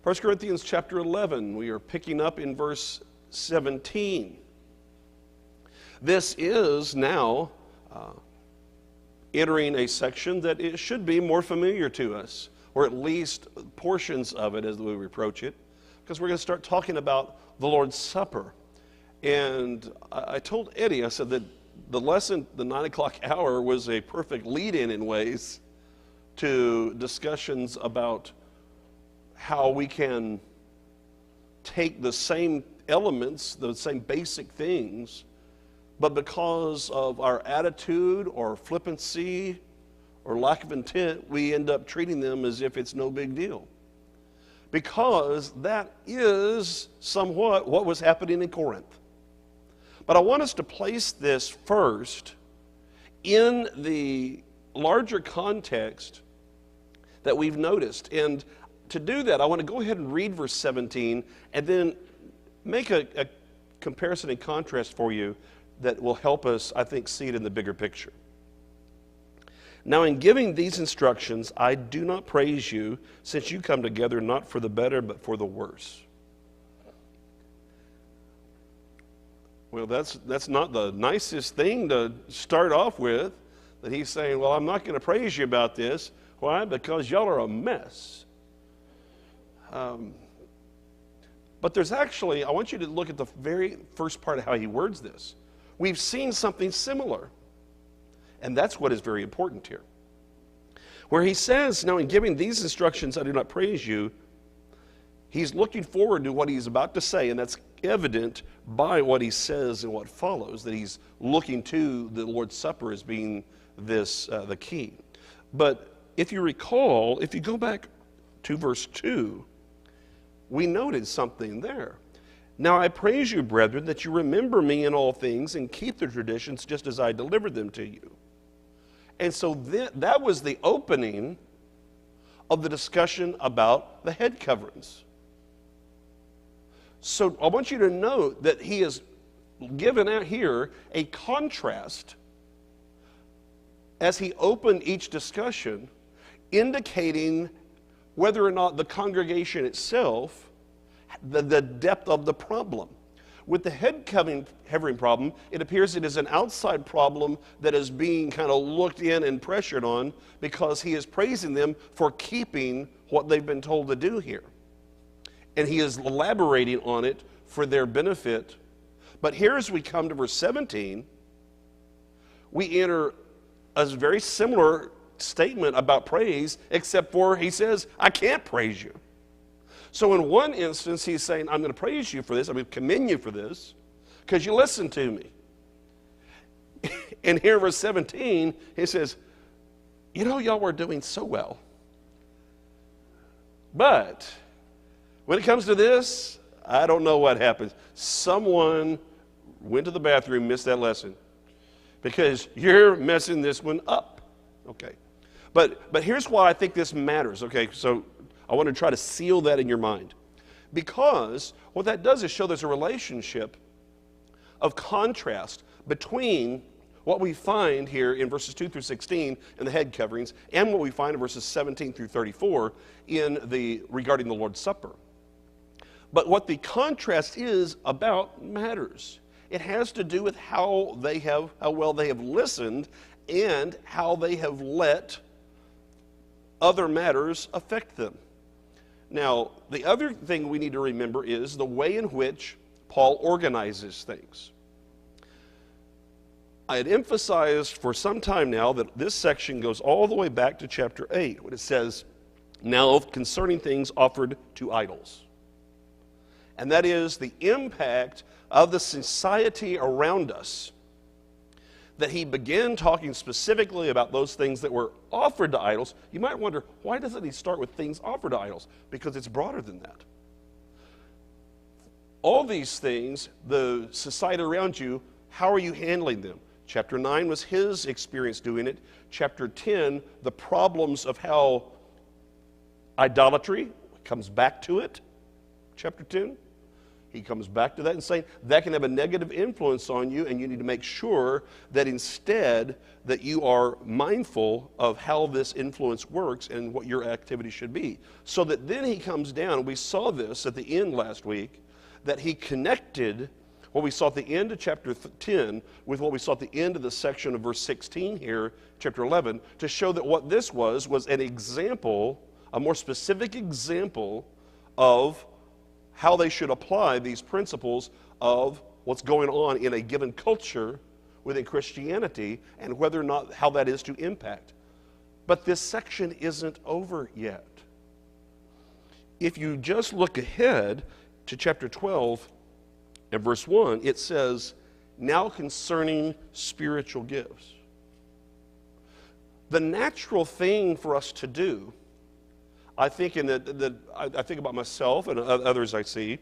1 Corinthians chapter 11, we are picking up in verse 17. This is now entering a section that it should be more familiar to us, or at least portions of it as we approach it, because we're going to start talking about the Lord's Supper. And I told Eddie, I said that the lesson, the 9 o'clock hour, was a perfect lead-in in ways to discussions about how we can take the same elements, the same basic things, but because of our attitude or flippancy or lack of intent, we end up treating them as if it's no big deal. Because that is somewhat what was happening in Corinth. But I want us to place this first in the larger context that we've noticed. And to do that, I want to go ahead and read verse 17 and then make a comparison and contrast for you that will help us, I think, see it in the bigger picture. Now, in giving these instructions, I do not praise you, since you come together not for the better, but for the worse. Well, that's not the nicest thing to start off with, that he's saying, well, I'm not going to praise you about this. Why? Because y'all are a mess. But there's actually, I want you to look at the very first part of how he words this. We've seen something similar. And that's what is very important here. Where he says, now in giving these instructions, I do not praise you, he's looking forward to what he's about to say, and that's evident by what he says and what follows, that he's looking to the Lord's Supper as being this the key. But if you recall, if you go back to verse 2, we noted something there. Now I praise you, brethren, that you remember me in all things and keep the traditions just as I delivered them to you. And so that was the opening of the discussion about the head coverings. So I want you to note that he has given out here a contrast as he opened each discussion, indicating whether or not the congregation itself, the depth of the problem. With the head covering problem, it appears it is an outside problem that is being kind of looked in and pressured on, because he is praising them for keeping what they've been told to do here. And he is elaborating on it for their benefit. But here, as we come to verse 17, we enter a very similar statement about praise, except for he says, I can't praise you. So in one instance, he's saying, I'm going to praise you for this, I'm going to commend you for this, because you listened to me. And here, verse 17, he says, you know, y'all were doing so well. But when it comes to this, I don't know what happens. Someone went to the bathroom, missed that lesson, because you're messing this one up. Okay. But here's why I think this matters. Okay, so I want to try to seal that in your mind. Because what that does is show there's a relationship of contrast between what we find here in verses 2 through 16 in the head coverings and what we find in verses 17 through 34 regarding the Lord's Supper. But what the contrast is about matters. It has to do with how well they have listened and how they have let other matters affect them. Now, the other thing we need to remember is the way in which Paul organizes things. I had emphasized for some time now that this section goes all the way back to chapter 8, when it says, now concerning things offered to idols. And that is the impact of the society around us, that he began talking specifically about those things that were offered to idols. You might wonder, why doesn't he start with things offered to idols? Because it's broader than that. All these things, the society around you, how are you handling them? Chapter 9 was his experience doing it. Chapter 10, the problems of how idolatry comes back to it. Chapter 10. he comes back to that and saying that can have a negative influence on you, and you need to make sure that instead that you are mindful of how this influence works and what your activity should be. So that then he comes down, and we saw this at the end last week, that he connected what we saw at the end of chapter 10 with what we saw at the end of the section of verse 16 here, chapter 11, to show that what this was an example, a more specific example of how they should apply these principles of what's going on in a given culture within Christianity and whether or not how that is to impact. But this section isn't over yet. If you just look ahead to chapter 12 and verse 1, it says, now concerning spiritual gifts. The natural thing for us to do, I think I think about myself and others I see,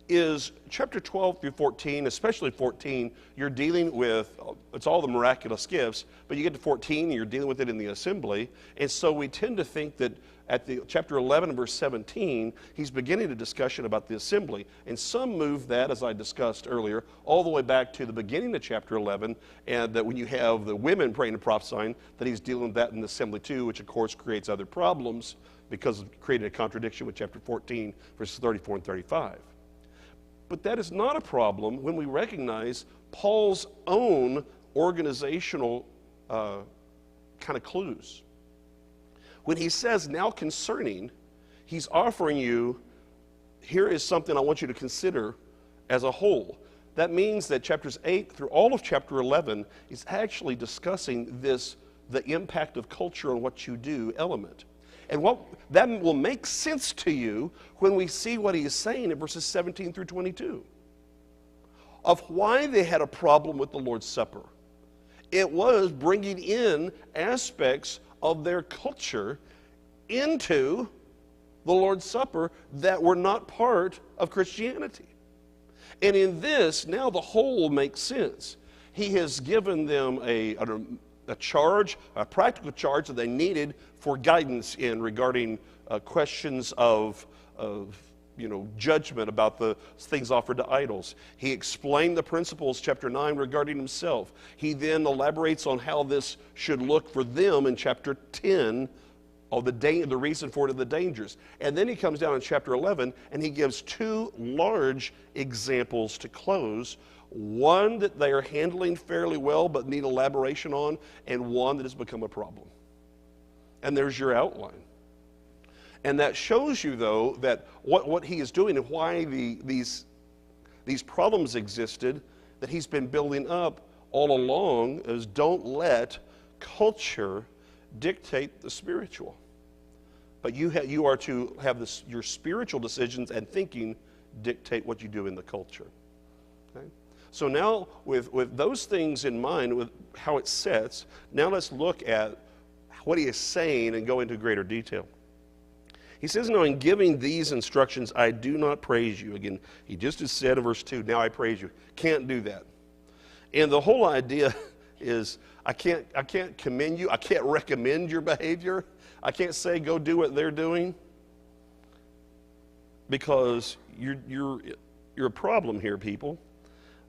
is chapter 12 through 14, especially 14, you're dealing with, it's all the miraculous gifts, but you get to 14 and you're dealing with it in the assembly. And so we tend to think that at the chapter 11 and verse 17, he's beginning a discussion about the assembly. And some move that, as I discussed earlier, all the way back to the beginning of chapter 11, and that when you have the women praying and prophesying, that he's dealing with that in the assembly too, which of course creates other problems because it created a contradiction with chapter 14, verses 34 and 35. But that is not a problem when we recognize Paul's own organizational kind of clues. When he says, now concerning, he's offering you, here is something I want you to consider as a whole. That means that chapters 8 through all of chapter 11 is actually discussing this, the impact of culture on what you do element. And what that will make sense to you when we see what he is saying in verses 17 through 22 of why they had a problem with the Lord's Supper. It was bringing in aspects of their culture into the Lord's Supper that were not part of Christianity. And in this, now the whole makes sense. He has given them a charge, a practical charge that they needed for guidance in regarding questions of judgment about the things offered to idols. He explained the principles, chapter 9, regarding himself. He then elaborates on how this should look for them in chapter 10, of the reason for it and the dangers. And then he comes down in chapter 11 and he gives two large examples to close. One that they are handling fairly well but need elaboration on, and one that has become a problem. And there's your outline. And that shows you, though, that what he is doing and why these problems existed, that he's been building up all along, is don't let culture dictate the spiritual. But you are to have your spiritual decisions and thinking dictate what you do in the culture. Okay? So now, with those things in mind, with how it sets, now let's look at what he is saying and go into greater detail. He says, now in giving these instructions, I do not praise you. Again, he just has said in verse 2, now I praise you. Can't do that. And the whole idea is I can't commend you. I can't recommend your behavior. I can't say go do what they're doing because you're a problem here, people.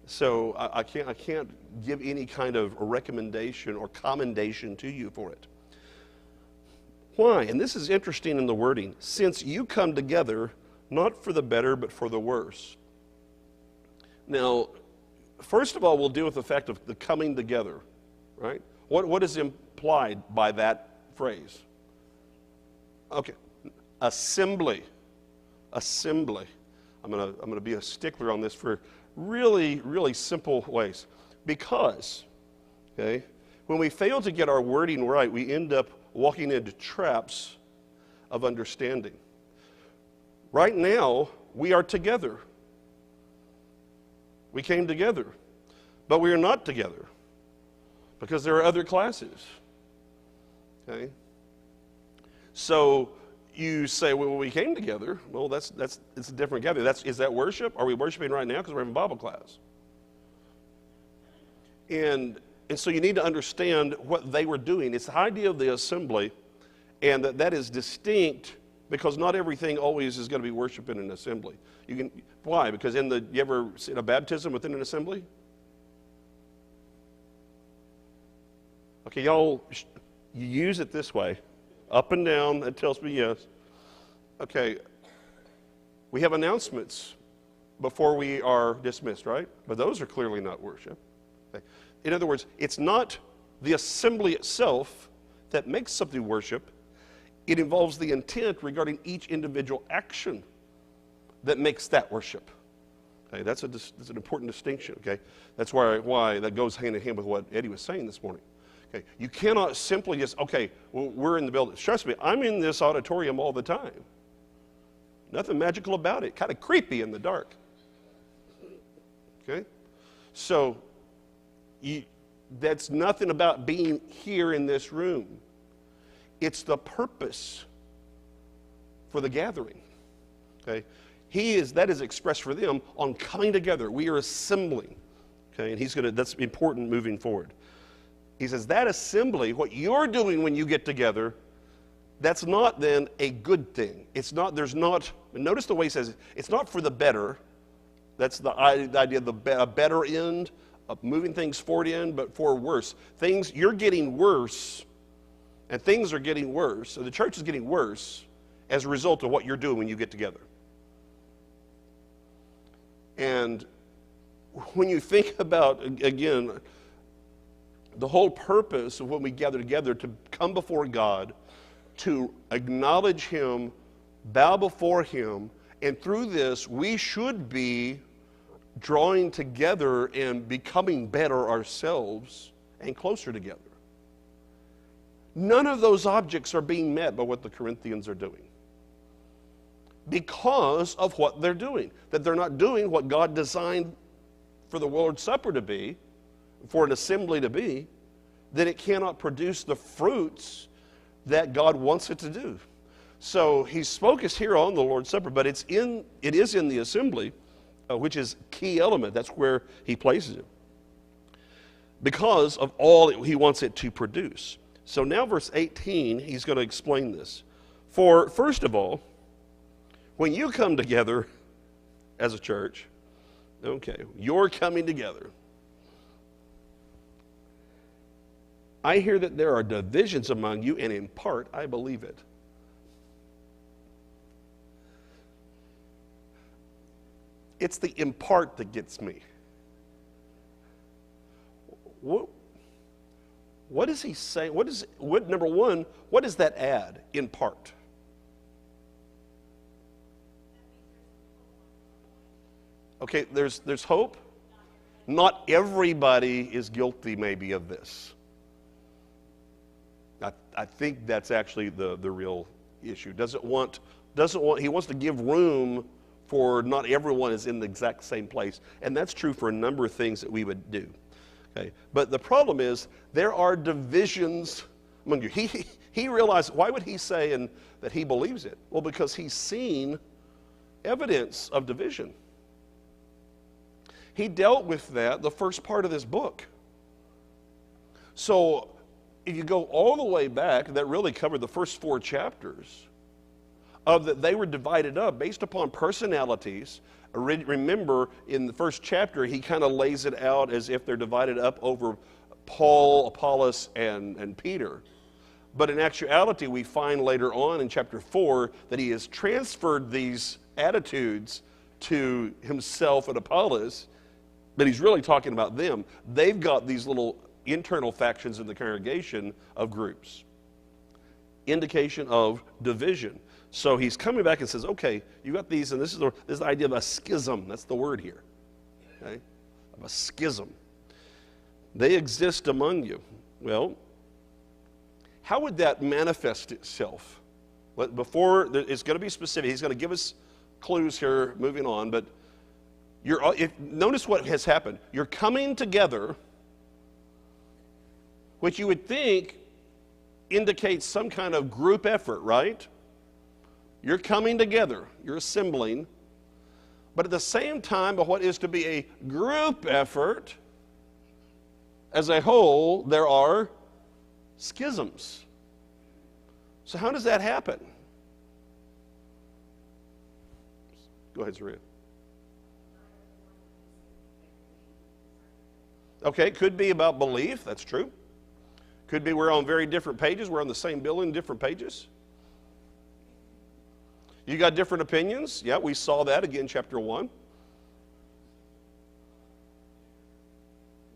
So I can't give any kind of a recommendation or commendation to you for it. Why? And this is interesting in the wording. Since you come together, not for the better, but for the worse. Now, first of all, we'll deal with the fact of the coming together, right? What is implied by that phrase? Okay, assembly. Assembly. I'm gonna be a stickler on this for really, really simple ways. Because, okay, when we fail to get our wording right, we end up walking into traps of understanding. Right now, we are together. We came together, but we are not together because there are other classes. Okay? So you say, well, we came together. Well, it's a different gathering. Is that worship? Are we worshiping right now because we're having Bible class? And so you need to understand what they were doing. It's the idea of the assembly, and that is distinct because not everything always is going to be worship in an assembly. Why? Because you ever seen a baptism within an assembly? Okay, y'all, you use it this way. Up and down, that tells me yes. Okay, we have announcements before we are dismissed, right? But those are clearly not worship. Okay. In other words, it's not the assembly itself that makes something worship. It involves the intent regarding each individual action that makes that worship. Okay, that's an important distinction, okay? That's why that goes hand in hand with what Eddie was saying this morning. Okay, you cannot simply just, okay, well, we're in the building. Trust me, I'm in this auditorium all the time. Nothing magical about it. Kind of creepy in the dark. Okay? So, that's nothing about being here in this room. It's the purpose for the gathering. Okay? That is expressed for them on coming together. We are assembling. Okay? And that's important moving forward. He says that assembly, what you're doing when you get together, that's not then a good thing. Notice the way he says it, it's not for the better. That's the idea of a better end, of moving things forward in, but for worse. You're getting worse, and things are getting worse. So the church is getting worse as a result of what you're doing when you get together. And when you think about, again, the whole purpose of when we gather together to come before God, to acknowledge Him, bow before Him, and through this we should be drawing together and becoming better ourselves and closer together. None of those objects are being met by what the Corinthians are doing because of what they're doing. That they're not doing what God designed for the Lord's Supper to be, for an assembly to be, that it cannot produce the fruits that God wants it to do. So he's focused here on the Lord's Supper, but it is in the assembly, which is a key element. That's where he places it, because of all that he wants it to produce. So now verse 18, he's going to explain this. For first of all, when you come together as a church, okay, you're coming together. I hear that there are divisions among you, and in part, I believe it. It's the in part that gets me. What does he say? Number one, what does that add, in part? Okay, there's hope. Not everybody is guilty maybe of this. I think that's actually the real issue. He wants to give room for not everyone is in the exact same place. And that's true for a number of things that we would do. Okay? But the problem is there are divisions among you. He realized, why would he say that he believes it? Well, because he's seen evidence of division. He dealt with that the first part of this book. So if you go all the way back, that really covered the first 4 chapters of that they were divided up based upon personalities. Remember, in the first chapter, he kind of lays it out as if they're divided up over Paul, Apollos, and Peter. But in actuality, we find later on in chapter 4 that he has transferred these attitudes to himself and Apollos, but he's really talking about them. They've got these little internal factions in the congregation of groups. Indication of division. So he's coming back and says, okay, you got these, and this is the idea of a schism. That's the word here. Okay? Of a schism. They exist among you. Well, how would that manifest itself? Before, it's going to be specific. He's going to give us clues here moving on, but notice what has happened. You're coming together, which you would think indicates some kind of group effort, right? You're coming together, you're assembling, but at the same time, of what is to be a group effort, as a whole, there are schisms. So how does that happen? Go ahead, Zaria. Okay, could be about belief. That's true. Could be we're on very different pages. We're on the same building, different pages. You got different opinions. Yeah, we saw that again, chapter 1.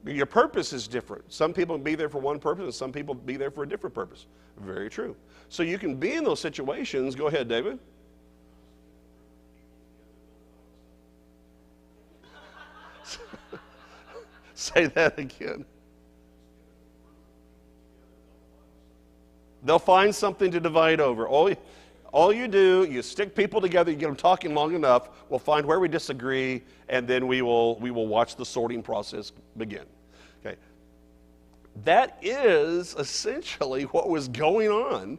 Your purpose is different. Some people be there for one purpose, and some people be there for a different purpose. Very true. So you can be in those situations. Go ahead, David. Say that again. They'll find something to divide over. All you do, you stick people together, you get them talking long enough, we'll find where we disagree, and then we will watch the sorting process begin. Okay. That is essentially what was going on.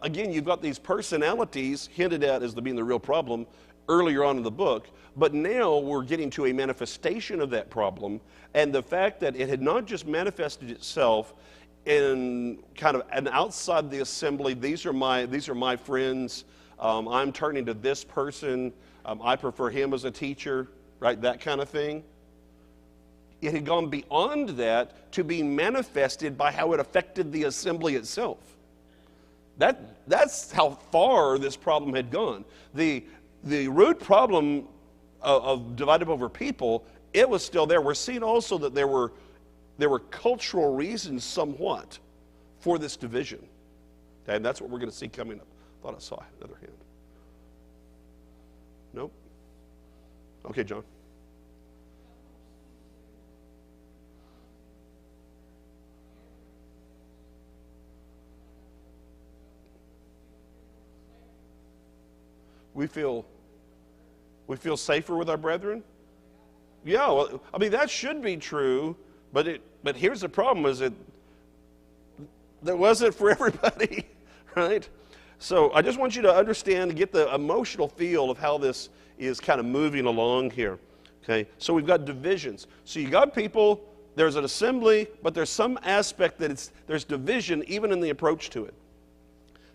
Again, you've got these personalities hinted at as being the real problem earlier on in the book, but now we're getting to a manifestation of that problem, and the fact that it had not just manifested itself in kind of an outside the assembly, these are my friends, I'm turning to this person, I prefer him as a teacher, right, that kind of thing. It had gone beyond that to be manifested by how it affected the assembly itself. That's how far this problem had gone. The root problem of divided over people, it was still there. We're seeing also that there were cultural reasons somewhat for this division. Okay, and that's what we're going to see coming up. Thought I saw another hand. Nope. Okay, John. We feel safer with our brethren? Yeah, well, I mean, that should be true, but here's the problem, is that wasn't for everybody, right? So I just want you to understand and get the emotional feel of how this is kind of moving along here, okay? So we've got divisions. So you got people, there's an assembly, but there's some aspect that there's division even in the approach to it.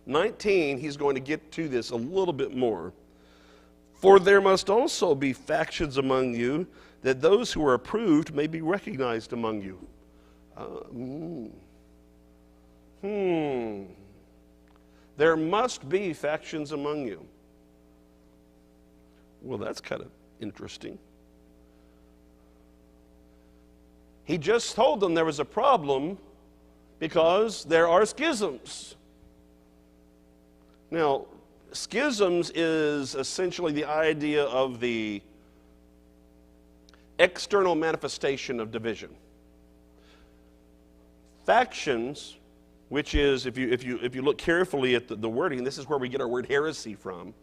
19, he's going to get to this a little bit more. For there must also be factions among you, that those who are approved may be recognized among you. There must be factions among you. Well, that's kind of interesting. He just told them there was a problem because there are schisms. Now, schisms is essentially the idea of the external manifestation of division. Factions, which is, if you look carefully at the wording, this is where we get our word heresy from,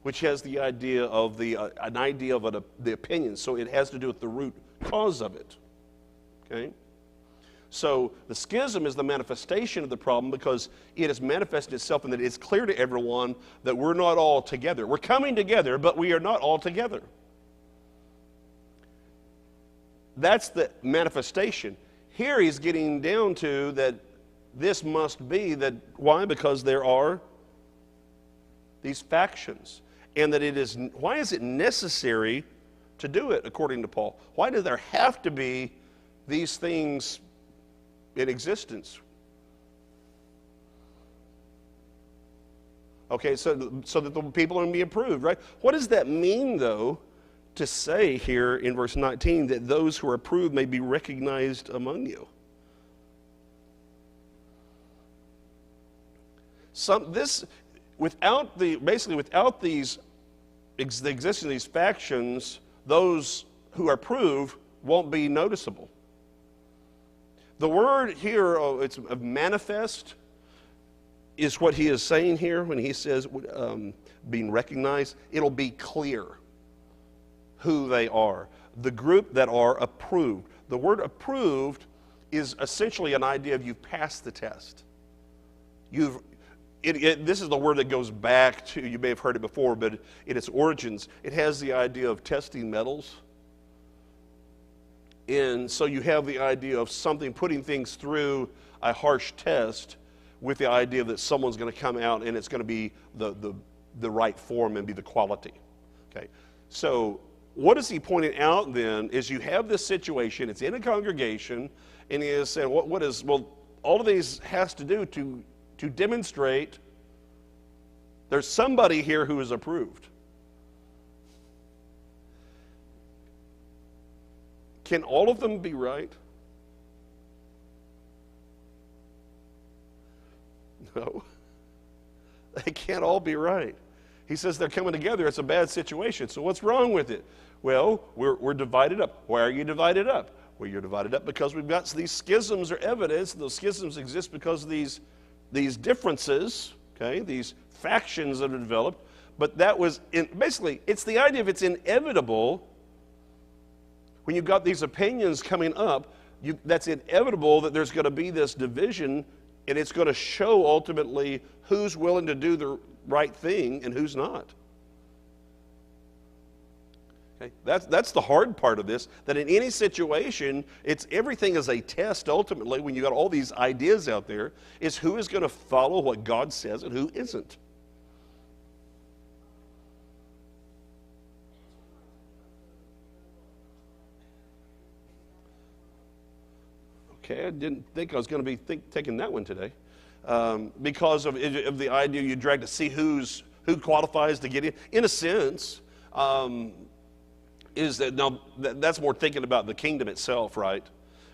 which has the idea of an idea of the opinion. So it has to do with the root cause of it. Okay? So the schism is the manifestation of the problem because it has manifested itself in that it's clear to everyone that we're not all together. We're coming together, but we are not all together. That's the manifestation. Here he's getting down to that this must be that, why? Because there are these factions. And that why is it necessary to do it, according to Paul? Why do there have to be these things in existence? Okay, so that the people are going to be approved, right? What does that mean, though, to say here in verse 19 that those who are approved may be recognized among you? Without the existence of these factions, those who are approved won't be noticeable. The word here, it's manifest, is what he is saying here when he says being recognized. It'll be clear who they are. The group that are approved. The word approved is essentially an idea of you've passed the test. This is the word that goes back to, you may have heard it before, but in its origins, it has the idea of testing metals. And so you have the idea of something, putting things through a harsh test with the idea that someone's going to come out and it's going to be the right form and be the quality. Okay. So what is he pointing out then is you have this situation, it's in a congregation, and he is saying, well, all of these has to do to demonstrate there's somebody here who is approved. Can all of them be right? No. They can't all be right. He says they're coming together. It's a bad situation. So what's wrong with it? Well, we're divided up. Why are you divided up? Well, you're divided up because we've got these schisms or evidence. Those schisms exist because of these differences, okay, these factions that have developed. But that was, basically, it's the idea of it's inevitable when you've got these opinions coming up, that's inevitable that there's going to be this division, and it's going to show ultimately who's willing to do the right thing and who's not. Okay? That's the hard part of this, that in any situation, everything is a test ultimately when you got all these ideas out there, is who is going to follow what God says and who isn't. Okay, I didn't think I was going to be taking that one today. Because of the idea you drag to see who qualifies to get in. In a sense, is that now that's more thinking about the kingdom itself, right?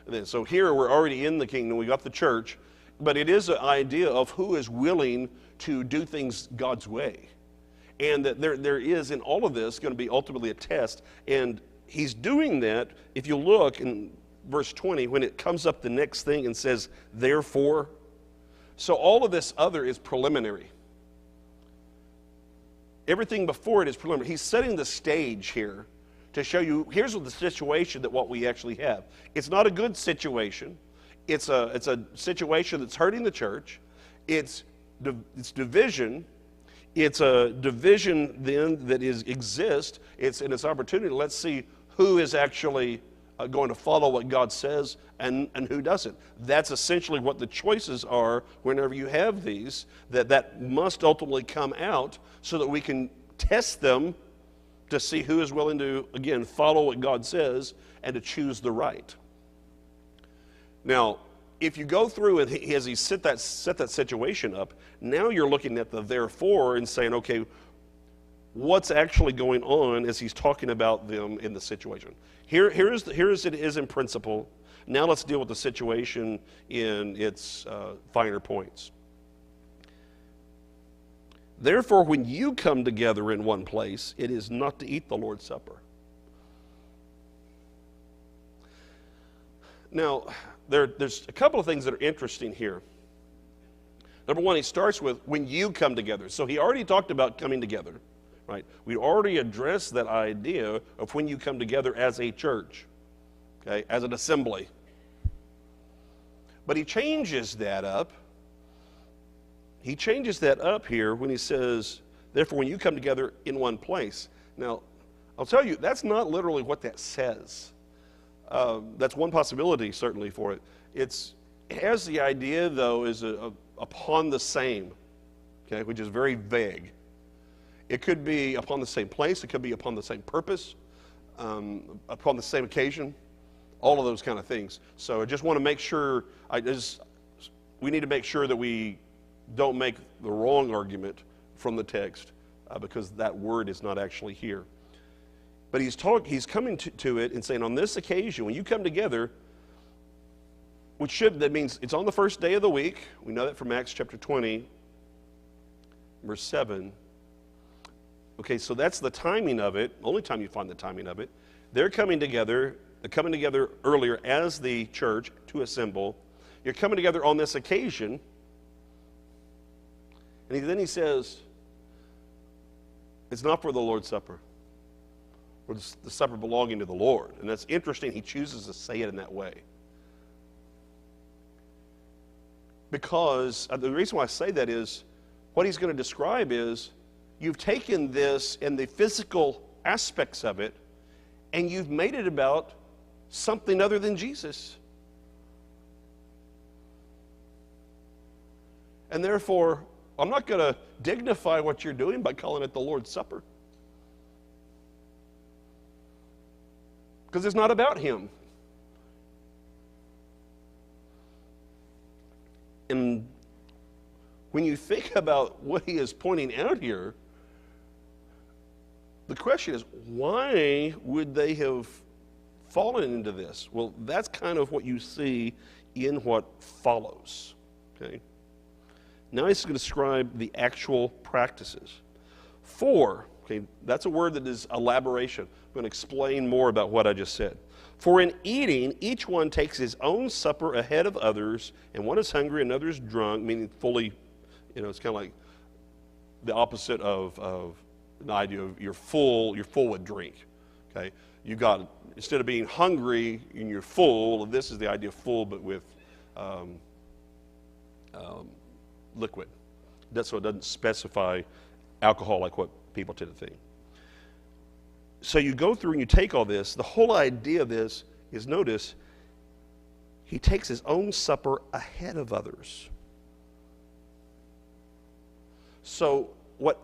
And then, so here we're already in the kingdom. We got the church, but it is an idea of who is willing to do things God's way, and that there is in all of this going to be ultimately a test, and he's doing that. If you look in verse 20, when it comes up the next thing and says, therefore. So all of this other is preliminary. Everything before it is preliminary. He's setting the stage here to show you, here's the situation that what we actually have. It's not a good situation. It's a situation that's hurting the church. It's division. It's a division then that exists. It's in its opportunity. Let's see who is actually going to follow what God says and who doesn't. That's essentially what the choices are whenever you have these, that must ultimately come out so that we can test them to see who is willing to, again, follow what God says and to choose the right. Now, if you go through and as he set that situation up, now you're looking at the therefore and saying, okay, what's actually going on as he's talking about them in the situation. Here it is in principle. Now let's deal with the situation in its finer points. Therefore, when you come together in one place, it is not to eat the Lord's Supper. Now, there's a couple of things that are interesting here. Number one, he starts with when you come together. So he already talked about coming together. Right? We already addressed that idea of when you come together as a church, okay, as an assembly. But he changes that up. He changes that up here when he says, therefore, when you come together in one place. Now, I'll tell you, that's not literally what that says. That's one possibility, certainly, for it. It has the idea, though, is upon the same, okay, which is very vague. It could be upon the same place. It could be upon the same purpose, upon the same occasion, all of those kind of things. So I just want to make sure, we need to make sure that we don't make the wrong argument from the text because that word is not actually here. But he's coming to it and saying on this occasion, when you come together, that means it's on the first day of the week. We know that from Acts chapter 20, verse 7. Okay, so that's the timing of it, only time you find the timing of it. They're coming together earlier as the church to assemble. You're coming together on this occasion. And then he says, it's not for the Lord's Supper, or the supper belonging to the Lord. And that's interesting, he chooses to say it in that way. Because the reason why I say that is, what he's going to describe is, you've taken this and the physical aspects of it, and you've made it about something other than Jesus. And therefore, I'm not going to dignify what you're doing by calling it the Lord's Supper. because it's not about him. And when you think about what he is pointing out here, the question is, why would they have fallen into this? Well, that's kind of what you see in what follows. Okay. Now he's going to describe the actual practices. For, okay, that's a word that is elaboration. I'm going to explain more about what I just said. For in eating, each one takes his own supper ahead of others, and one is hungry, another is drunk, meaning fully, it's kind of like the opposite of the idea of you're full with drink. Okay, you got, instead of being hungry and you're full, this is the idea of full but with liquid. So it doesn't specify alcohol like what people tend to think. So you go through and you take all this. The whole idea of this is, notice, he takes his own supper ahead of others. So what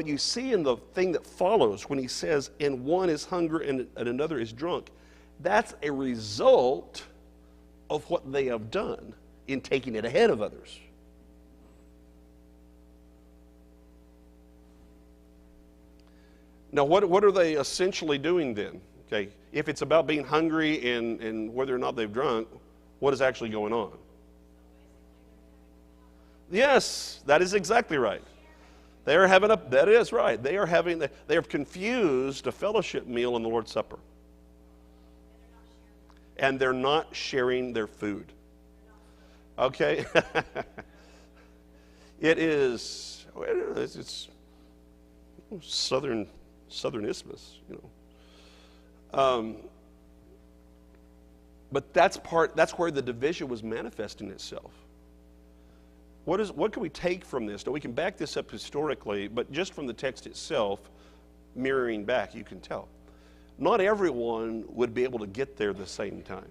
you see in the thing that follows when he says, and one is hungry and another is drunk, that's a result of what they have done in taking it ahead of others. Now, what are they essentially doing then? Okay, if it's about being hungry and whether or not they've drunk, what is actually going on? Yes, that is exactly right. They are having that is right. They have confused a fellowship meal and the Lord's Supper. And they're not sharing their food. Okay? It's Southern Isthmus, but that's where the division was manifesting itself. What can we take from this? Now, we can back this up historically, but just from the text itself, mirroring back, you can tell. Not everyone would be able to get there the same time.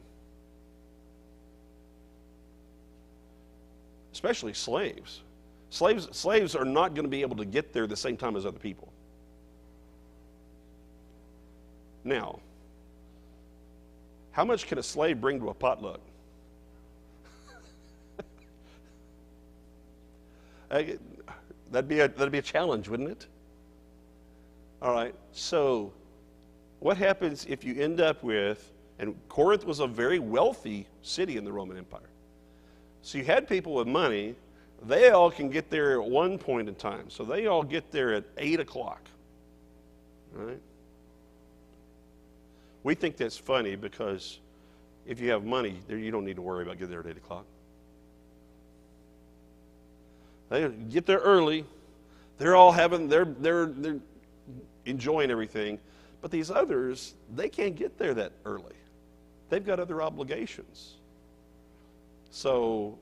Especially slaves. Slaves are not going to be able to get there the same time as other people. Now, how much can a slave bring to a potluck? That'd be a challenge, wouldn't it? All right. So, what happens if you end up with, and Corinth was a very wealthy city in the Roman Empire. So you had people with money. They all can get there at one point in time. So they all get there at 8 o'clock. All right. We think that's funny because if you have money, you don't need to worry about getting there at 8 o'clock. They get there early. They're all they're enjoying everything. But these others, they can't get there that early. They've got other obligations. So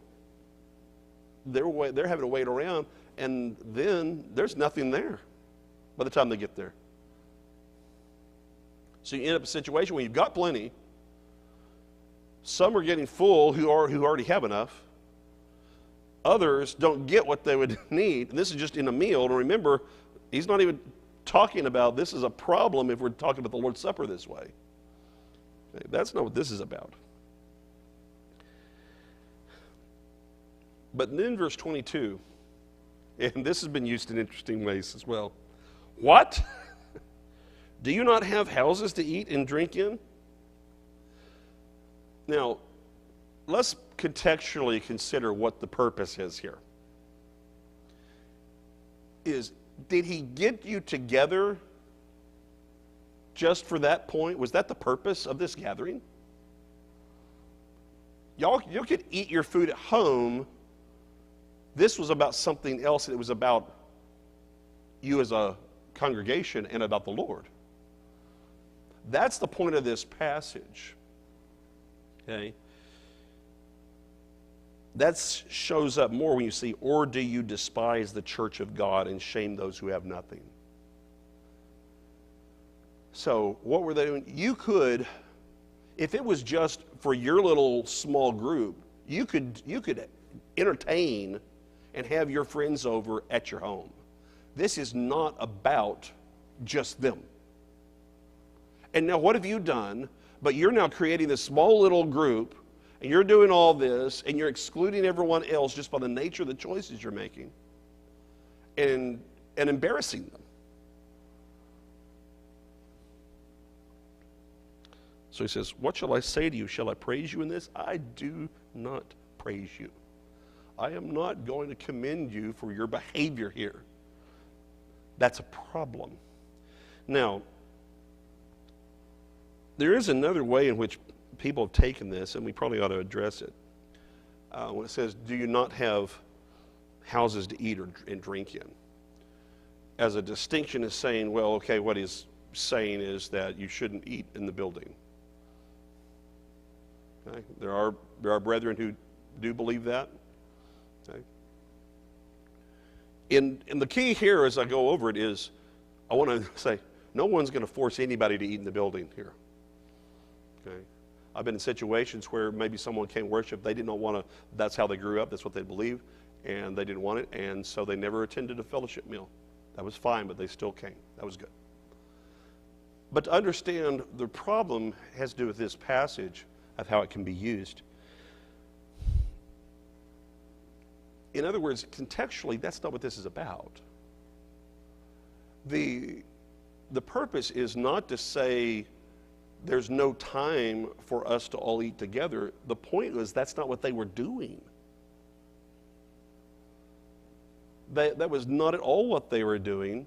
they're having to wait around, and then there's nothing there by the time they get there. So you end up in a situation where you've got plenty. Some are getting full who already have enough. Others don't get what they would need. And this is just in a meal. And remember, he's not even talking about this is a problem if we're talking about the Lord's Supper this way. Okay, that's not what this is about. But then verse 22, and this has been used in interesting ways as well. What? Do you not have houses to eat and drink in? Now, let's contextually consider what the purpose is here. Did he get you together just for that point? Was that the purpose of this gathering? You could eat your food at home. This was about something else. It was about you as a congregation and about the Lord. That's the point of this passage. Okay? That shows up more when you see, or do you despise the church of God and shame those who have nothing? So what were they doing? You could, if it was just for your little small group, you could entertain and have your friends over at your home. This is not about just them. And now what have you done? But you're now creating this small little group, and you're doing all this, and you're excluding everyone else just by the nature of the choices you're making, and embarrassing them. So he says, what shall I say to you? Shall I praise you in this? I do not praise you. I am not going to commend you for your behavior here. That's a problem. Now, there is another way in which people have taken this, and we probably ought to address it. When it says, do you not have houses to eat and drink in? As a distinction is saying, well, okay, what he's saying is that you shouldn't eat in the building. Okay? There are brethren who do believe that. Okay? And the key here as I go over it is, I want to say, no one's going to force anybody to eat in the building here. Okay? I've been in situations where maybe someone came worship, they did not want to, that's how they grew up, that's what they believed, and they didn't want it, and so they never attended a fellowship meal. That was fine, but they still came. That was good. But to understand, the problem has to do with this passage of how it can be used. In other words, contextually, that's not what this is about. The purpose is not to say there's no time for us to all eat together. The point was that's not what they were doing. That was not at all what they were doing.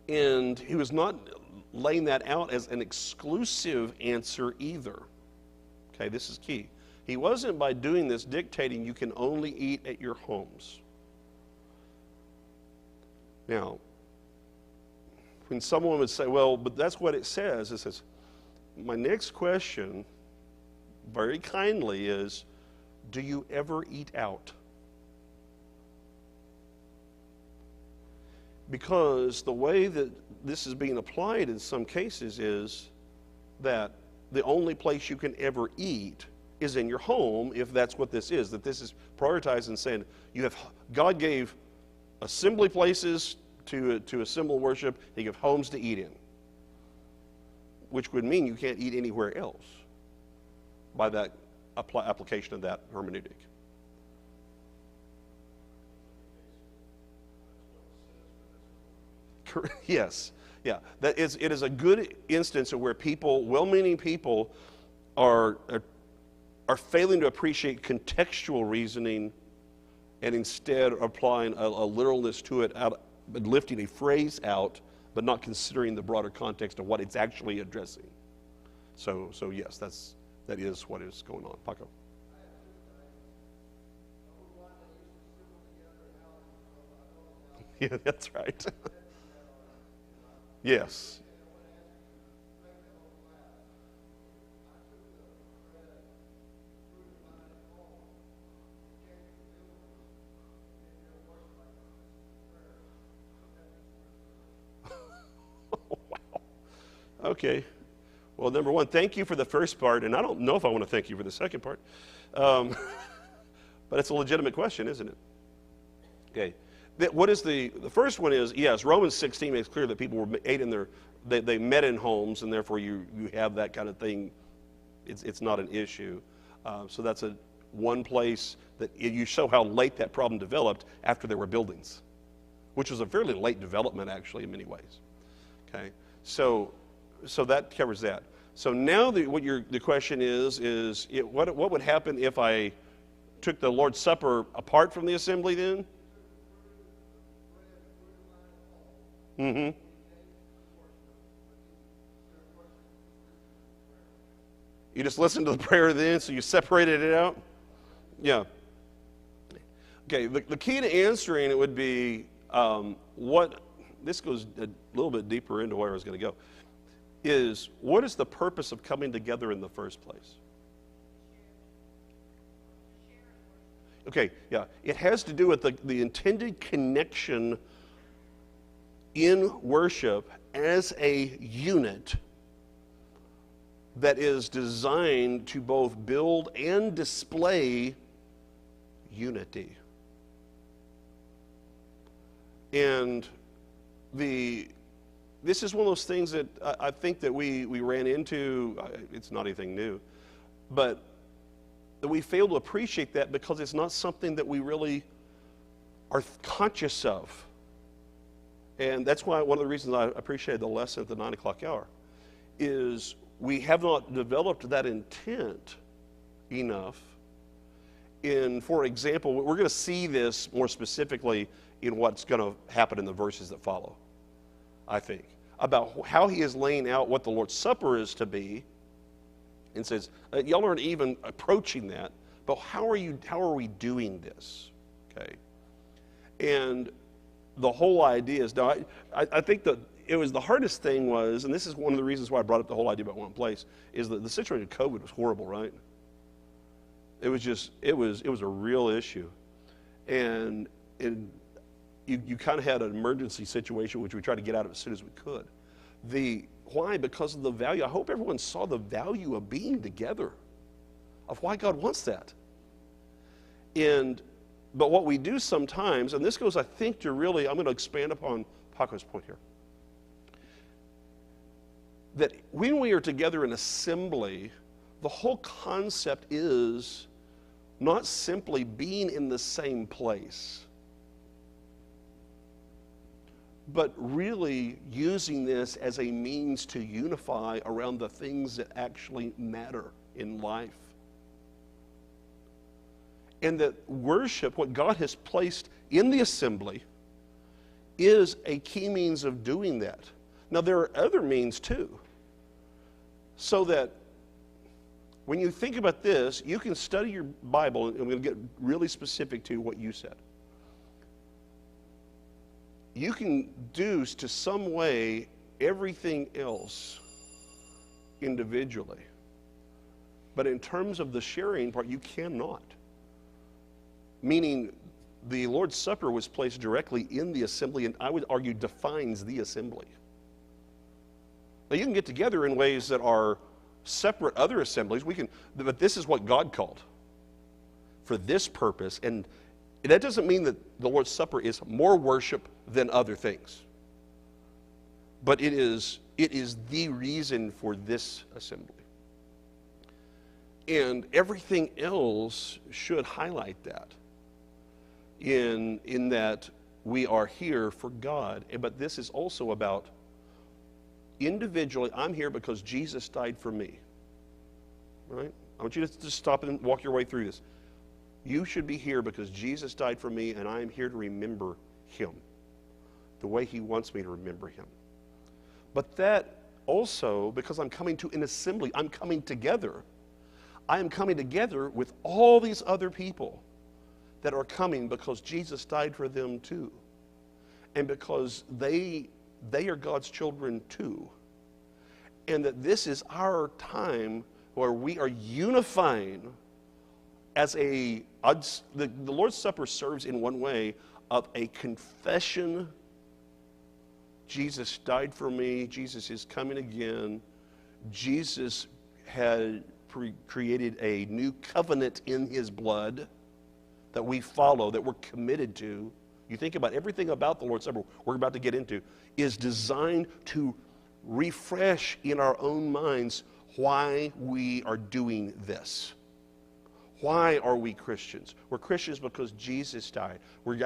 And he was not laying that out as an exclusive answer either. Okay, this is key. He wasn't by doing this dictating you can only eat at your homes. Now, when someone would say, well, but that's what it says, my next question, very kindly, is, do you ever eat out? Because the way that this is being applied in some cases is that the only place you can ever eat is in your home, if that's what this is, that this is prioritized and saying God gave assembly places to assemble worship, he gave homes to eat in, which would mean you can't eat anywhere else by that application of that hermeneutic. Yes, yeah. It is a good instance of where people, well-meaning people, are failing to appreciate contextual reasoning and instead applying a literalness to it, lifting a phrase out, but not considering the broader context of what it's actually addressing. So yes, that is what is going on. Paco. Yeah, that's right. Yes. Wow. Okay. Well, number one, thank you for the first part, and I don't know if I want to thank you for the second part. But it's a legitimate question, isn't it? Okay. What is the first one is, yes, Romans 16 makes clear that people they met in homes, and therefore you have that kind of thing. It's not an issue. So that's one place that you show how late that problem developed after there were buildings, which was a fairly late development actually in many ways. Okay, so that covers that. So now the question is what would happen if I took the Lord's Supper apart from the assembly then? Mm-hmm. You just listened to the prayer then, so you separated it out? Yeah. Okay, the key to answering it would be this goes a little bit deeper into where I was going to go, is what is the purpose of coming together in the first place? Okay, yeah, it has to do with the intended connection in worship as a unit that is designed to both build and display unity. And the this is one of those things that I think that we ran into. It's not anything new, but that we fail to appreciate that because it's not something that we really are conscious of. And that's why one of the reasons I appreciated the lesson at the 9 o'clock hour is we have not developed that intent enough. For example, we're going to see this more specifically in what's going to happen in the verses that follow, I think, about how he is laying out what the Lord's Supper is to be, and says, y'all aren't even approaching that, but how are we doing this? Okay, and the whole idea is, now I think that it was the hardest thing was, and this is one of the reasons why I brought up the whole idea about one place, is that the situation of COVID was horrible, right? It was a real issue, and you kind of had an emergency situation which we tried to get out of as soon as we could. Why? Because of the value. I hope everyone saw the value of being together, of why God wants that. But what we do sometimes, and this goes, I think, to really, I'm going to expand upon Paco's point here, that when we are together in assembly, the whole concept is not simply being in the same place, but really using this as a means to unify around the things that actually matter in life. And that worship, what God has placed in the assembly, is a key means of doing that. Now, there are other means too. So that when you think about this, you can study your Bible, and I'm going to get really specific to what you said. You can do to some way everything else individually. But in terms of the sharing part, you cannot. Meaning the Lord's Supper was placed directly in the assembly, and I would argue defines the assembly. Now you can get together in ways that are separate other assemblies. But this is what God called for this purpose. And that doesn't mean that the Lord's Supper is more worship than other things. But it is the reason for this assembly. And everything else should highlight that. In that we are here for God. But this is also about individually, I'm here because Jesus died for me. Right? I want you to just stop and walk your way through this. You should be here because Jesus died for me, and I am here to remember him the way he wants me to remember him. But that also, because I'm coming to an assembly, I'm coming together. I am coming together with all these other people that are coming because Jesus died for them too. And because they are God's children too. And that this is our time where we are unifying as the Lord's Supper serves in one way of a confession. Jesus died for me. Jesus is coming again. Jesus had created a new covenant in his blood that we follow, that we're committed to. You think about everything about the Lord's Supper we're about to get into is designed to refresh in our own minds why we are doing this. Why are we Christians? We're Christians because Jesus died. We're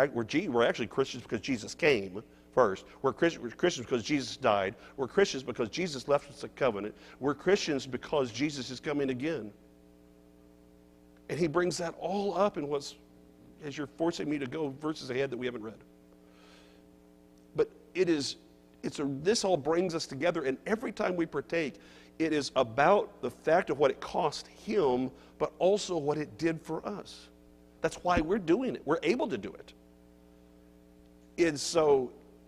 actually Christians because Jesus came first. We're Christians because Jesus died. We're Christians because Jesus left us a covenant. We're Christians because Jesus is coming again. And he brings that all up in what's, as you're forcing me to go verses ahead that we haven't read. But this all brings us together, and every time we partake, it is about the fact of what it cost him, but also what it did for us. That's why we're doing it. We're able to do it.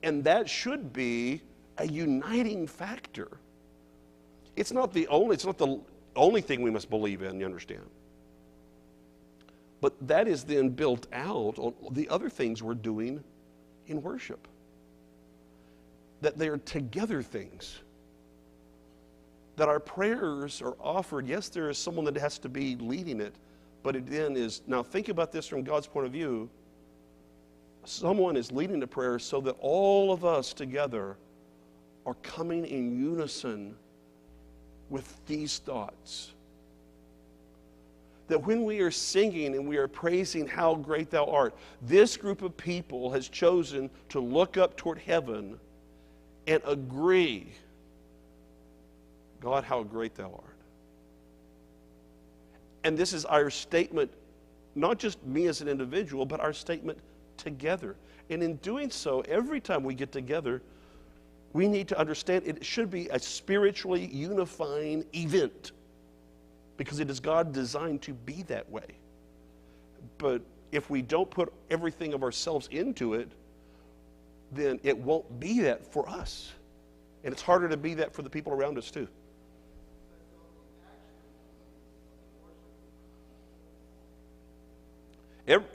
And that should be a uniting factor. It's not the only thing we must believe in, you understand. But that is then built out on the other things we're doing in worship. That they are together things. That our prayers are offered. Yes, there is someone that has to be leading it, but it then is, now think about this from God's point of view. Someone is leading the prayer so that all of us together are coming in unison with these thoughts. That when we are singing and we are praising how great thou art, this group of people has chosen to look up toward heaven and agree, God, how great thou art. And this is our statement, not just me as an individual, but our statement together. And in doing so, every time we get together, we need to understand it should be a spiritually unifying event, because it is God designed to be that way. But if we don't put everything of ourselves into it, then it won't be that for us. And it's harder to be that for the people around us too.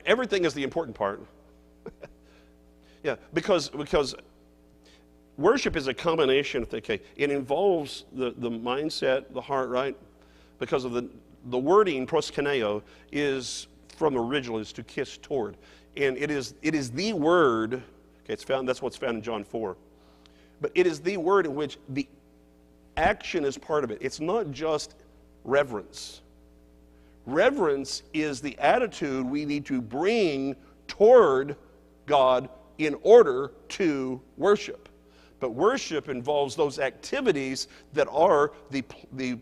Everything is the important part. Yeah, because worship is a combination of things. It involves the mindset, the heart, right? Because of the wording, proskuneo, is from the original, is to kiss toward. And it is the word, okay, that's what's found in John 4. But it is the word in which the action is part of it. It's not just reverence. Reverence is the attitude we need to bring toward God in order to worship. But worship involves those activities that are the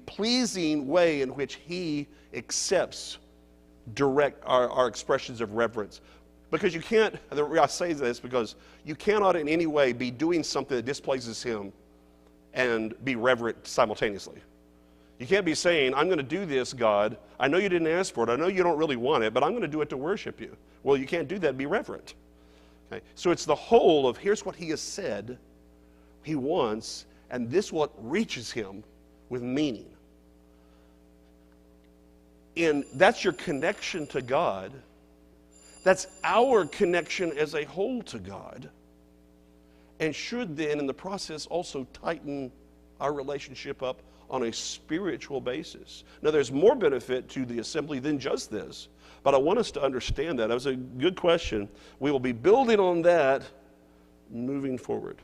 pleasing way in which He accepts direct our expressions of reverence. Because you can't, I say this because you cannot in any way be doing something that displeases Him and be reverent simultaneously. You can't be saying, I'm going to do this, God. I know you didn't ask for it. I know you don't really want it, but I'm going to do it to worship you. Well, you can't do that and be reverent. Okay? So it's the whole of here's what He has said He wants, and this what reaches Him with meaning. And that's your connection to God. That's our connection as a whole to God. And should then, in the process, also tighten our relationship up on a spiritual basis. Now, there's more benefit to the assembly than just this, but I want us to understand that. That was a good question. We will be building on that moving forward.